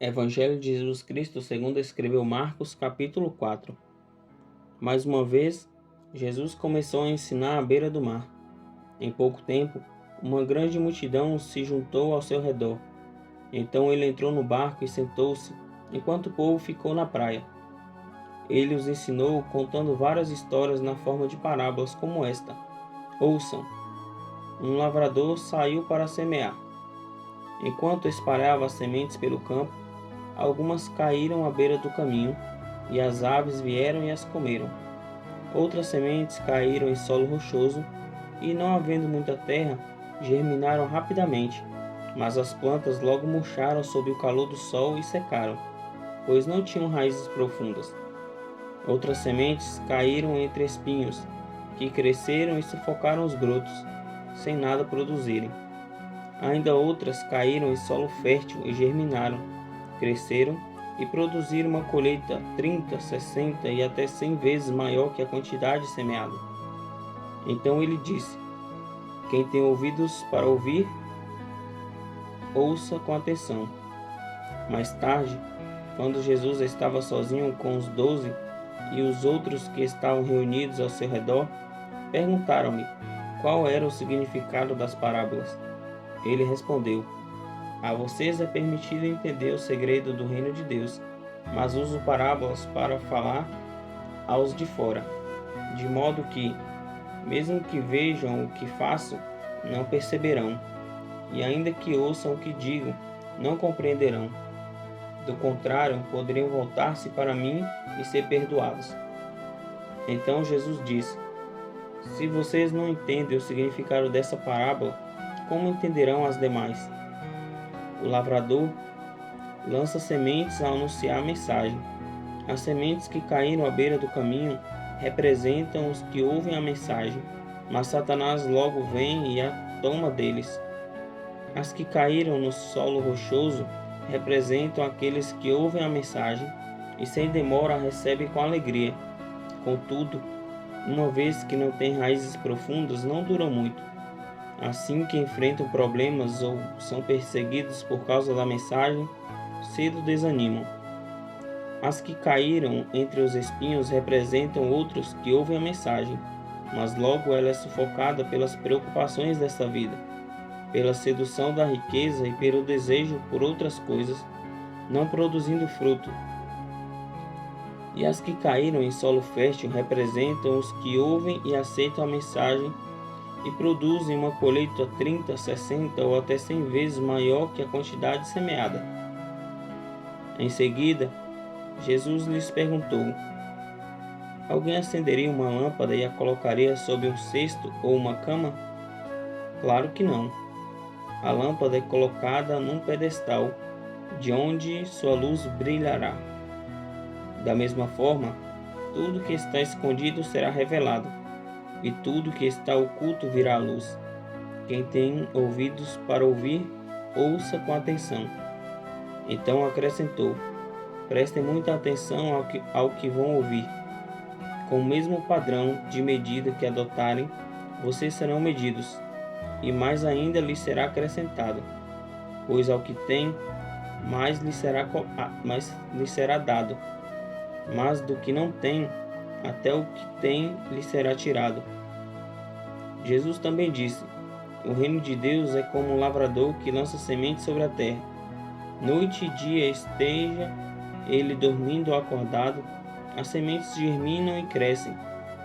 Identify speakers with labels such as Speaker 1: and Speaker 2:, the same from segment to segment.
Speaker 1: Evangelho de Jesus Cristo segundo escreveu Marcos, capítulo 4. Mais uma vez, Jesus começou a ensinar à beira do mar. Em pouco tempo, uma grande multidão se juntou ao seu redor. Então ele entrou no barco e sentou-se, enquanto o povo ficou na praia. Ele os ensinou contando várias histórias na forma de parábolas como esta. Ouçam: um lavrador saiu para semear. Enquanto espalhava as sementes pelo campo, algumas caíram à beira do caminho, e as aves vieram e as comeram. Outras sementes caíram em solo rochoso, e não havendo muita terra, germinaram rapidamente, mas as plantas logo murcharam sob o calor do sol e secaram, pois não tinham raízes profundas. Outras sementes caíram entre espinhos, que cresceram e sufocaram os brotos, sem nada produzirem. Ainda outras caíram em solo fértil e germinaram, cresceram e produziram uma colheita 30, 60 e até 100 vezes maior que a quantidade semeada. Então ele disse: quem tem ouvidos para ouvir, ouça com atenção. Mais tarde, quando Jesus estava sozinho com os 12 e os outros que estavam reunidos ao seu redor, perguntaram-lhe qual era o significado das parábolas. Ele respondeu: a vocês é permitido entender o segredo do reino de Deus, mas uso parábolas para falar aos de fora, de modo que, mesmo que vejam o que faço, não perceberão, e ainda que ouçam o que digo, não compreenderão. Do contrário, poderiam voltar-se para mim e ser perdoados. Então Jesus disse: se vocês não entendem o significado dessa parábola, como entenderão as demais? O lavrador lança sementes ao anunciar a mensagem. As sementes que caíram à beira do caminho representam os que ouvem a mensagem, mas Satanás logo vem e a toma deles. As que caíram no solo rochoso representam aqueles que ouvem a mensagem e sem demora a recebem com alegria. Contudo, uma vez que não têm raízes profundas, não duram muito. Assim que enfrentam problemas ou são perseguidos por causa da mensagem, cedo desanimam. As que caíram entre os espinhos representam outros que ouvem a mensagem, mas logo ela é sufocada pelas preocupações desta vida, pela sedução da riqueza e pelo desejo por outras coisas, não produzindo fruto. E as que caíram em solo fértil representam os que ouvem e aceitam a mensagem e produzem uma colheita 30, 60 ou até 100 vezes maior que a quantidade semeada. Em seguida, Jesus lhes perguntou: alguém acenderia uma lâmpada e a colocaria sob um cesto ou uma cama? Claro que não. A lâmpada é colocada num pedestal, de onde sua luz brilhará. Da mesma forma, tudo que está escondido será revelado, e tudo que está oculto virá à luz. Quem tem ouvidos para ouvir, ouça com atenção. Então acrescentou: prestem muita atenção ao que vão ouvir. Com o mesmo padrão de medida que adotarem, vocês serão medidos, e mais ainda lhes será acrescentado. Pois ao que tem, mais lhe será dado, mas do que não tem, até o que tem lhe será tirado. Jesus também disse: o reino de Deus é como um lavrador que lança sementes sobre a terra. Noite e dia esteja ele dormindo ou acordado, as sementes germinam e crescem,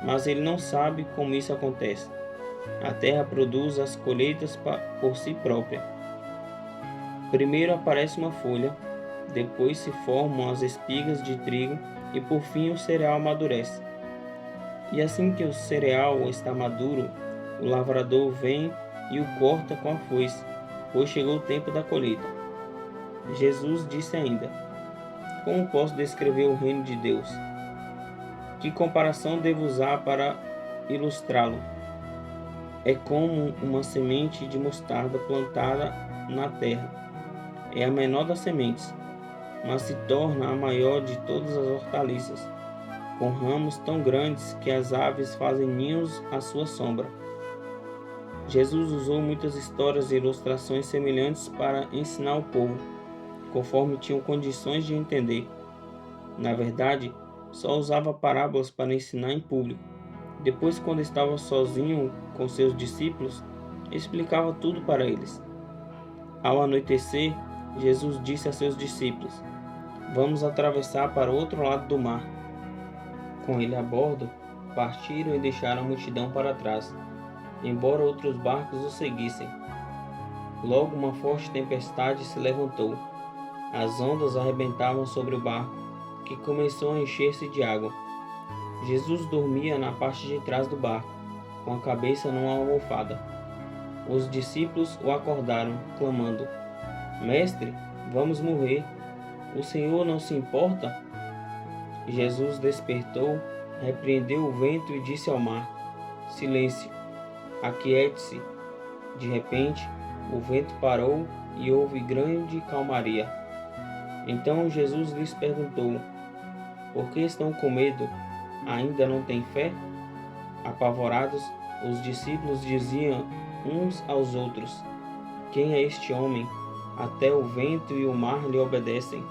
Speaker 1: mas ele não sabe como isso acontece. A terra produz as colheitas por si própria. Primeiro aparece uma folha, depois se formam as espigas de trigo e por fim o cereal amadurece. E assim que o cereal está maduro, o lavrador vem e o corta com a foice, pois chegou o tempo da colheita. Jesus disse ainda: como posso descrever o reino de Deus? Que comparação devo usar para ilustrá-lo? É como uma semente de mostarda plantada na terra. É a menor das sementes, mas se torna a maior de todas as hortaliças, com ramos tão grandes que as aves fazem ninhos à sua sombra. Jesus usou muitas histórias e ilustrações semelhantes para ensinar o povo. conforme tinham condições de entender. Na verdade, só usava parábolas para ensinar em público. Depois, quando estava sozinho com seus discípulos, explicava tudo para eles. Ao anoitecer, Jesus disse a seus discípulos: Vamos atravessar para o outro lado do mar. Com ele a bordo, partiram e deixaram a multidão para trás, embora outros barcos os seguissem. Logo uma forte tempestade se levantou. As ondas arrebentavam sobre o barco, que começou a encher-se de água. Jesus dormia na parte de trás do barco, com a cabeça numa almofada. Os discípulos o acordaram, clamando: Mestre, vamos morrer. O Senhor não se importa? Jesus despertou, repreendeu o vento e disse ao mar: Silêncio, aquiete-se. De repente, o vento parou e houve grande calmaria. Então Jesus lhes perguntou: Por que estão com medo? Ainda não têm fé? Apavorados, os discípulos diziam uns aos outros: Quem é este homem? Até o vento e o mar lhe obedecem.